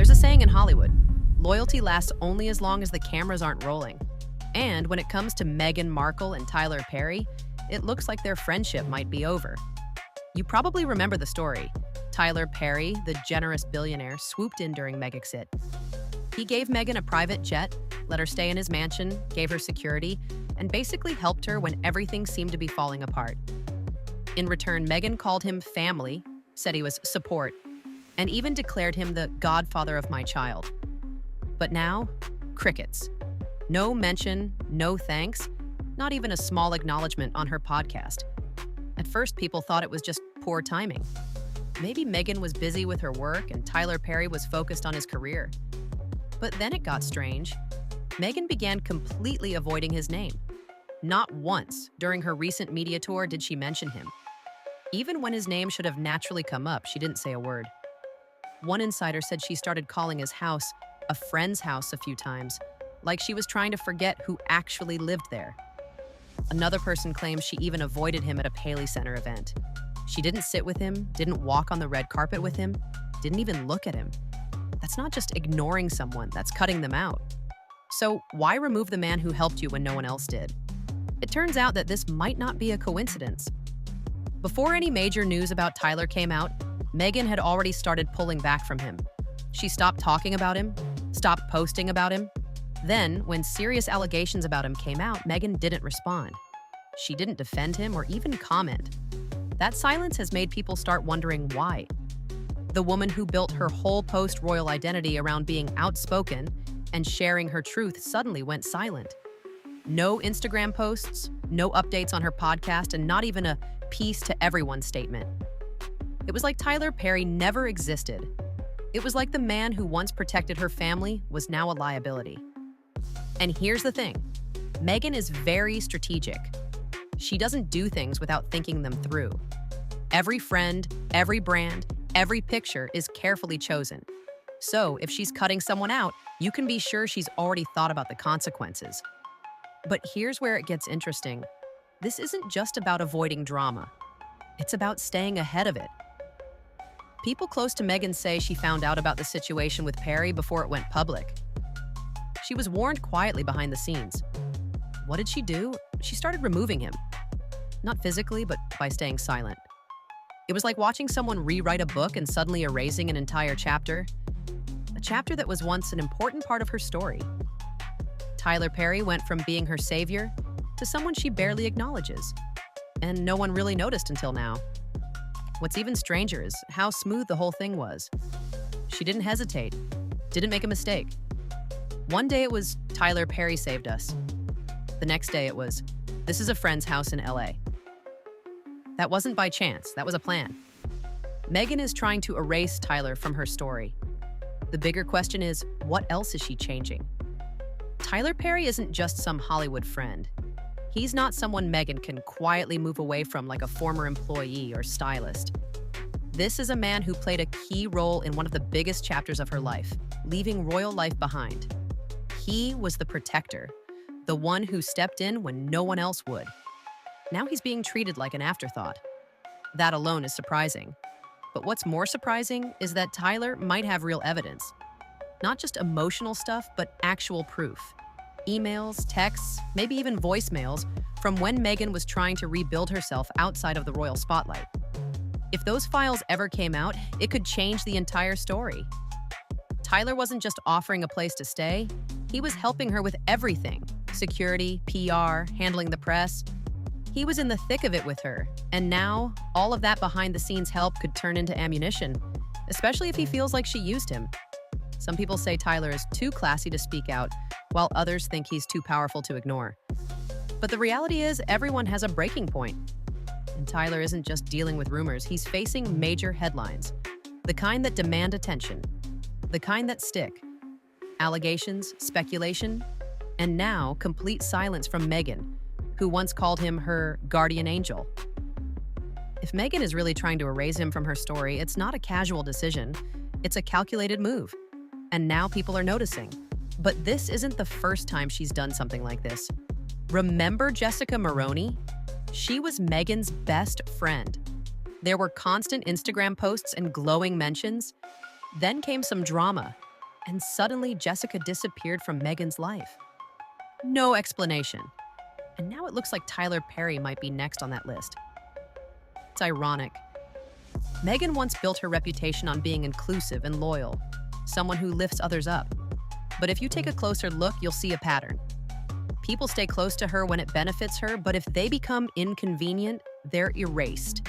There's a saying in Hollywood, loyalty lasts only as long as the cameras aren't rolling. And when it comes to Meghan Markle and Tyler Perry, it looks like their friendship might be over. You probably remember the story. Tyler Perry, the generous billionaire, swooped in during Megxit. He gave Meghan a private jet, let her stay in his mansion, gave her security, and basically helped her when everything seemed to be falling apart. In return, Meghan called him family, said he was support, and even declared him the godfather of my child. But now, crickets. No mention, no thanks, not even a small acknowledgement on her podcast. At first, people thought it was just poor timing. Maybe Meghan was busy with her work and Tyler Perry was focused on his career. But then it got strange. Meghan began completely avoiding his name. Not once during her recent media tour did she mention him. Even when his name should have naturally come up, she didn't say a word. One insider said she started calling his house a friend's house a few times, like she was trying to forget who actually lived there. Another person claims she even avoided him at a Paley Center event. She didn't sit with him, didn't walk on the red carpet with him, didn't even look at him. That's not just ignoring someone, that's cutting them out. So why remove the man who helped you when no one else did? It turns out that this might not be a coincidence. Before any major news about Tyler came out, Meghan had already started pulling back from him. She stopped talking about him, stopped posting about him. Then, when serious allegations about him came out, Meghan didn't respond. She didn't defend him or even comment. That silence has made people start wondering why. The woman who built her whole post-royal identity around being outspoken and sharing her truth suddenly went silent. No Instagram posts, no updates on her podcast, and not even a peace to everyone statement. It was like Tyler Perry never existed. It was like the man who once protected her family was now a liability. And here's the thing, Meghan is very strategic. She doesn't do things without thinking them through. Every friend, every brand, every picture is carefully chosen. So if she's cutting someone out, you can be sure she's already thought about the consequences. But here's where it gets interesting. This isn't just about avoiding drama. It's about staying ahead of it. People close to Meghan say she found out about the situation with Perry before it went public. She was warned quietly behind the scenes. What did she do? She started removing him. Not physically, but by staying silent. It was like watching someone rewrite a book and suddenly erasing an entire chapter. A chapter that was once an important part of her story. Tyler Perry went from being her savior to someone she barely acknowledges. And no one really noticed until now. What's even stranger is how smooth the whole thing was. She didn't hesitate, didn't make a mistake. One day it was, Tyler Perry saved us. The next day it was, this is a friend's house in LA. That wasn't by chance, that was a plan. Meghan is trying to erase Tyler from her story. The bigger question is, what else is she changing? Tyler Perry isn't just some Hollywood friend. He's not someone Meghan can quietly move away from like a former employee or stylist. This is a man who played a key role in one of the biggest chapters of her life, leaving royal life behind. He was the protector, the one who stepped in when no one else would. Now he's being treated like an afterthought. That alone is surprising. But what's more surprising is that Tyler might have real evidence. Not just emotional stuff, but actual proof. Emails, texts, maybe even voicemails from when Meghan was trying to rebuild herself outside of the royal spotlight. If those files ever came out, it could change the entire story. Tyler wasn't just offering a place to stay, he was helping her with everything. Security, PR, handling the press. He was in the thick of it with her, and now all of that behind-the-scenes help could turn into ammunition, especially if he feels like she used him. Some people say Tyler is too classy to speak out, while others think he's too powerful to ignore. But the reality is, everyone has a breaking point. And Tyler isn't just dealing with rumors, he's facing major headlines. The kind that demand attention. The kind that stick. Allegations, speculation, and now complete silence from Meghan, who once called him her guardian angel. If Meghan is really trying to erase him from her story, it's not a casual decision, it's a calculated move. And now people are noticing. But this isn't the first time she's done something like this. Remember Jessica Maroney? She was Meghan's best friend. There were constant Instagram posts and glowing mentions. Then came some drama. And suddenly, Jessica disappeared from Meghan's life. No explanation. And now it looks like Tyler Perry might be next on that list. It's ironic. Meghan once built her reputation on being inclusive and loyal, someone who lifts others up. But if you take a closer look, you'll see a pattern. People stay close to her when it benefits her, but if they become inconvenient, they're erased.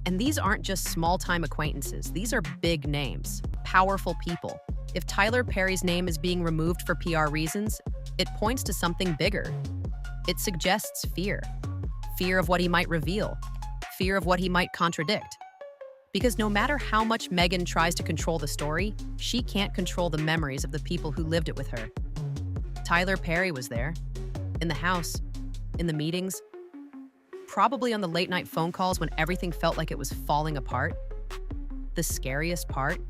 And these aren't just small-time acquaintances. These are big names, powerful people. If Tyler Perry's name is being removed for PR reasons, it points to something bigger. It suggests fear. Fear of what he might reveal. Fear of what he might contradict. Because no matter how much Meghan tries to control the story, she can't control the memories of the people who lived it with her. Tyler Perry was there, in the house, in the meetings, probably on the late-night phone calls when everything felt like it was falling apart. The scariest part?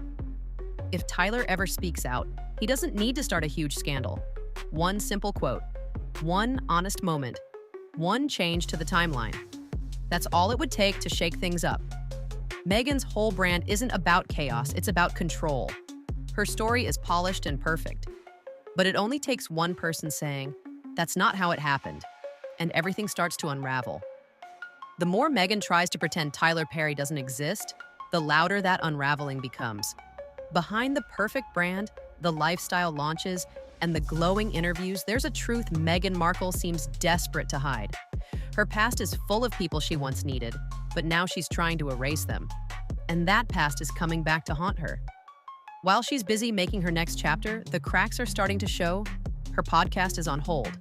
If Tyler ever speaks out, he doesn't need to start a huge scandal. One simple quote, one honest moment, one change to the timeline. That's all it would take to shake things up. Meghan's whole brand isn't about chaos, it's about control. Her story is polished and perfect. But it only takes one person saying, "That's not how it happened," and everything starts to unravel. The more Meghan tries to pretend Tyler Perry doesn't exist, the louder that unraveling becomes. Behind the perfect brand, the lifestyle launches, and the glowing interviews, there's a truth Meghan Markle seems desperate to hide. Her past is full of people she once needed, but now she's trying to erase them. And that past is coming back to haunt her. While she's busy making her next chapter, the cracks are starting to show. Her podcast is on hold.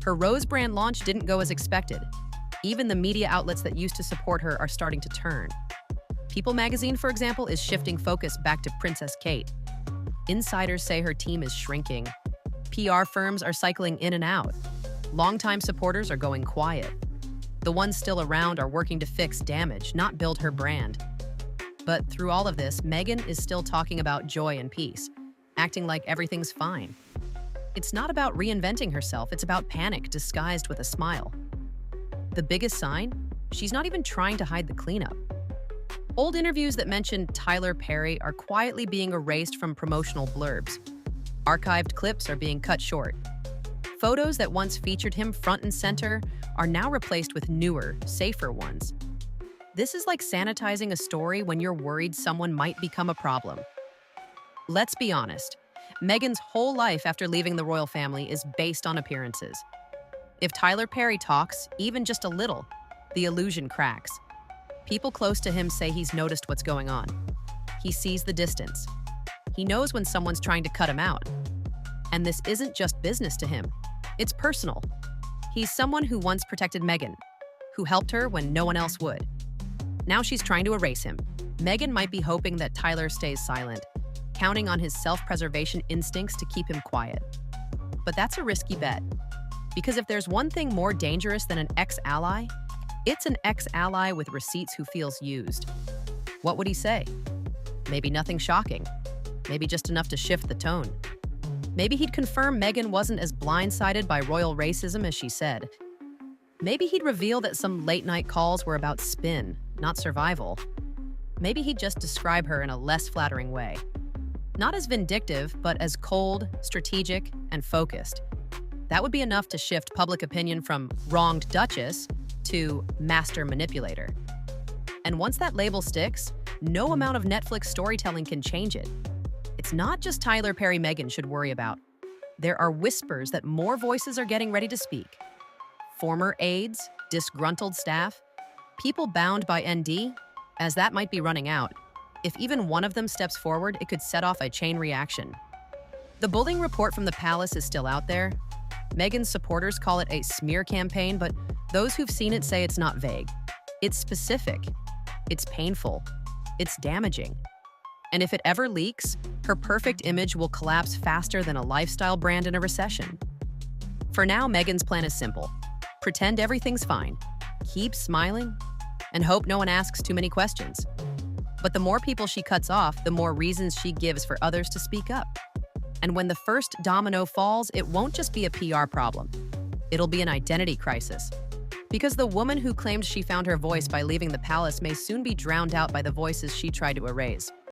Her Rose brand launch didn't go as expected. Even the media outlets that used to support her are starting to turn. People magazine, for example, is shifting focus back to Princess Kate. Insiders say her team is shrinking. PR firms are cycling in and out. Longtime supporters are going quiet. The ones still around are working to fix damage, not build her brand. But through all of this, Meghan is still talking about joy and peace, acting like everything's fine. It's not about reinventing herself, it's about panic disguised with a smile. The biggest sign? She's not even trying to hide the cleanup. Old interviews that mention Tyler Perry are quietly being erased from promotional blurbs. Archived clips are being cut short. Photos that once featured him front and center are now replaced with newer, safer ones. This is like sanitizing a story when you're worried someone might become a problem. Let's be honest, Meghan's whole life after leaving the royal family is based on appearances. If Tyler Perry talks, even just a little, the illusion cracks. People close to him say he's noticed what's going on. He sees the distance. He knows when someone's trying to cut him out. And this isn't just business to him. It's personal. He's someone who once protected Meghan, who helped her when no one else would. Now she's trying to erase him. Meghan might be hoping that Tyler stays silent, counting on his self-preservation instincts to keep him quiet. But that's a risky bet. Because if there's one thing more dangerous than an ex-ally, it's an ex-ally with receipts who feels used. What would he say? Maybe nothing shocking. Maybe just enough to shift the tone. Maybe he'd confirm Meghan wasn't as blindsided by royal racism as she said. Maybe he'd reveal that some late-night calls were about spin, not survival. Maybe he'd just describe her in a less flattering way. Not as vindictive, but as cold, strategic, and focused. That would be enough to shift public opinion from wronged duchess to master manipulator. And once that label sticks, no amount of Netflix storytelling can change it. It's not just Tyler Perry Meghan should worry about. There are whispers that more voices are getting ready to speak. Former aides, disgruntled staff, people bound by ND, as that might be running out. If even one of them steps forward, it could set off a chain reaction. The bullying report from the palace is still out there. Meghan's supporters call it a smear campaign, but those who've seen it say it's not vague. It's specific. It's painful. It's damaging. And if it ever leaks, her perfect image will collapse faster than a lifestyle brand in a recession. For now, Meghan's plan is simple. Pretend everything's fine, keep smiling, and hope no one asks too many questions. But the more people she cuts off, the more reasons she gives for others to speak up. And when the first domino falls, it won't just be a PR problem. It'll be an identity crisis. Because the woman who claimed she found her voice by leaving the palace may soon be drowned out by the voices she tried to erase.